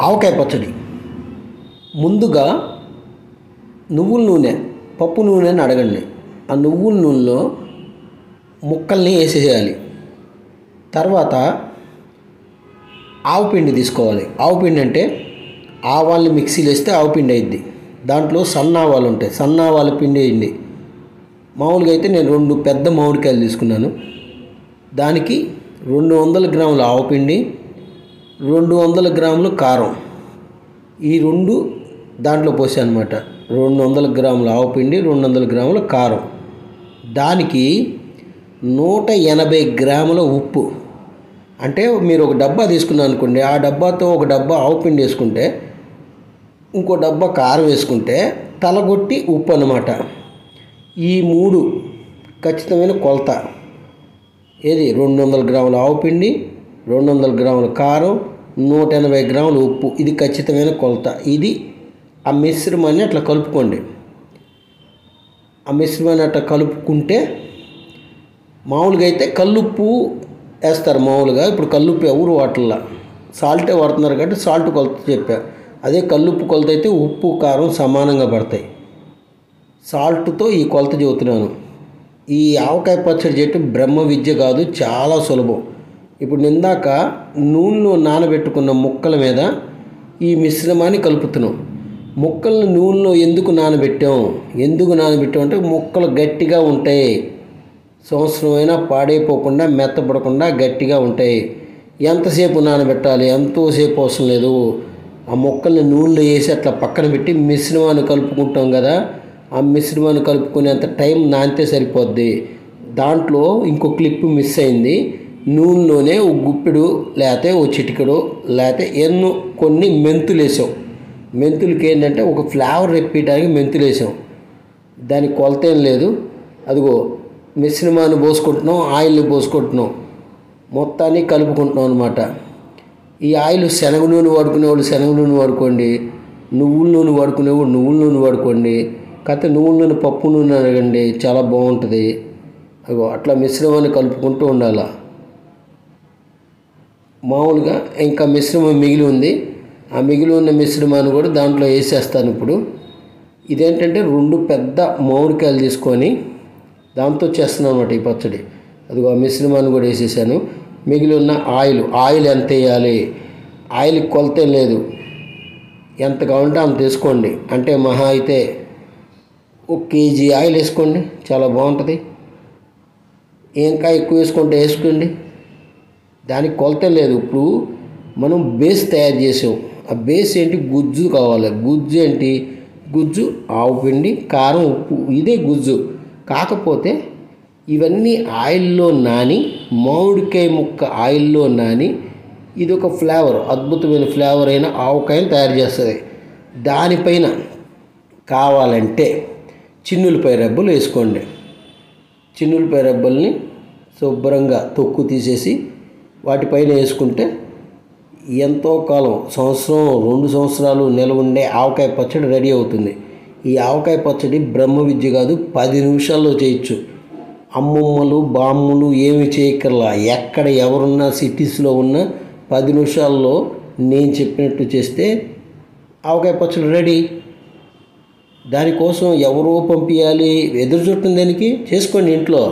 ఆవకాయ పచ్చడి. ముందుగా నువ్వుల నూనె, పప్పు నూనె అని అడగండి. ఆ నువ్వుల నూనెలో ముక్కల్ని వేసేయాలి. తర్వాత ఆవపిండి తీసుకోవాలి. ఆవపిండి అంటే ఆవాల్ని మిక్సీలో వేస్తే ఆవపిండి అయింది. దాంట్లో సన్న ఆవాలు ఉంటాయి, సన్న ఆవాల పిండి వేయండి. మామూలుగా అయితే నేను 2 పెద్ద మామిడికాయలు తీసుకున్నాను. దానికి 200 గ్రాముల ఆవపిండి, 200 గ్రాములు కారం, ఈ 2 దాంట్లో పోసాను అనమాట. 200 గ్రాముల ఆవపిండి, 200 గ్రాముల కారం, దానికి 180 గ్రాముల ఉప్పు. అంటే మీరు ఒక డబ్బా తీసుకున్నాను అనుకోండి, ఆ డబ్బాతో ఒక డబ్బా ఆవపిండి వేసుకుంటే ఇంకో డబ్బా కారం వేసుకుంటే తలగొట్టి ఉప్పు అన్నమాట. ఈ 3 ఖచ్చితమైన కొలత. ఏది 200 గ్రాముల ఆవపిండి, 200 గ్రాముల కారం, 180 గ్రాముల ఉప్పు, ఇది ఖచ్చితమైన కొలత. ఇది ఆ మిశ్రమాన్ని అట్లా కలుపుకోండి. ఆ మిశ్రమాన్ని అట్లా కలుపుకుంటే మామూలుగా అయితే కల్లుప్పు వేస్తారు మామూలుగా. ఇప్పుడు కల్లుప్పు ఎవరు వాటల్లా, సాల్టే వాడుతున్నారు కాబట్టి సాల్ట్ కొలత చెప్పా. అదే కల్లుప్పు కొలత అయితే ఉప్పు కారం సమానంగా పడతాయి. సాల్ట్తో ఈ కొలత చెబుతున్నాను. ఈ ఆవకాయ పచ్చడి చేయటం బ్రహ్మ విద్య కాదు, చాలా సులభం. ఇప్పుడు ఇందాక నూనెలో నానబెట్టుకున్న ముక్కల మీద ఈ మిశ్రమాన్ని కలుపుతున్నాం. ముక్కలను నూనెలో ఎందుకు నానబెట్టాం అంటే ముక్కలు గట్టిగా ఉంటాయి, సంవత్సరమైనా పాడైపోకుండా మెత్తపడకుండా గట్టిగా ఉంటాయి. ఎంతసేపు నానబెట్టాలి? ఎంతోసేపు అవసరం లేదు. ఆ ముక్కల్ని నూనెలో వేసి అట్లా పక్కన పెట్టి మిశ్రమాన్ని కలుపుకుంటాం కదా, ఆ మిశ్రమాన్ని కలుపుకునేంత టైం నానితే సరిపోద్ది. దాంట్లో ఇంకో క్లిప్ మిస్ అయింది. నూనెలోనే ఒక గుప్పెడు లేకపోతే ఒక చిటికెడు లేకపోతే కొన్ని మెంతులు వేసాం. మెంతులకి ఏంటంటే ఒక ఫ్లేవర్ రెప్పించడానికి మెంతులు వేసాం. దానికి కొలత ఏం లేదు. అదిగో మిశ్రమాన్ని పోసుకుంటున్నాం, ఆయిల్ని పోసుకుంటున్నాం, మొత్తాన్ని కలుపుకుంటున్నాం అనమాట. ఈ ఆయిల్ శనగ నూనె వాడుకునేవాళ్ళు శనగ నూనె వాడుకోండి, నువ్వుల నూనె వాడుకునేవాళ్ళు నువ్వుల నూనె వాడుకోండి, కాకపోతే నువ్వుల నూనె పప్పు నూనె అడగండి, చాలా బాగుంటుంది. అగో అట్లా మిశ్రమాన్ని కలుపుకుంటూ ఉండాలి. మామూలుగా ఇంకా మిశ్రమం మిగిలి ఉంది. ఆ మిగిలి ఉన్న మిశ్రమాన్ని కూడా దాంట్లో వేసేస్తాను ఇప్పుడు. ఇదేంటంటే 2 పెద్ద మామిడికాయలు తీసుకొని దాంతో చేస్తున్నాను అన్నమాట ఈ పచ్చడి. అదిగో ఆ మిశ్రమాన్ని కూడా వేసేసాను. మిగిలి ఉన్న ఆయిల్ ఎంత వేయాలి? ఆయిల్ కొలత లేదు, ఎంత కావాలంటే అంత వేసుకోండి. అంటే మహా అయితే 1 కేజీ ఆయిల్ వేసుకోండి, చాలా బాగుంటుంది. ఇంకా ఎక్కువ వేసుకోండి. దానికి కొలత లేదు. ఇప్పుడు మనం బేస్ తయారు చేసాం. ఆ బేస్ ఏంటి? గుజ్జు కావాలి. గుజ్జు ఏంటి? గుజ్జు ఆవపిండి, కారం, ఉప్పు, ఇదే గుజ్జు. కాకపోతే ఇవన్నీ ఆయిల్లో నాని, మామిడికాయ ముక్క ఆయిల్లో నాని, ఇది ఒక ఫ్లేవర్, అద్భుతమైన ఫ్లేవర్ అయిన ఆవకాయని తయారు చేస్తుంది. దానిపైన కావాలంటే చిన్నులపై రెబ్బలు వేసుకోండి. చిన్నులపై రెబ్బల్ని శుభ్రంగా తొక్కు తీసేసి వాటిపైన వేసుకుంటే ఎంతో కాలం, సంవత్సరం 2 సంవత్సరాలు నిల్వ ఉండే ఆవకాయ పచ్చడి రెడీ అవుతుంది. ఈ ఆవకాయ పచ్చడి బ్రహ్మ విద్య కాదు, 10 నిమిషాల్లో చేయొచ్చు. అమ్మమ్మలు బామ్మలు ఏమి చేయక్కర్లా. ఎక్కడ ఎవరున్నా సిటీస్లో ఉన్న 10 నిమిషాల్లో నేను చెప్పినట్టు చేస్తే ఆవకాయ పచ్చడి రెడీ. దానికోసం ఎవరో పంపించాలి, ఎదురు చుట్టం దానికి చేసుకోండి ఇంట్లో.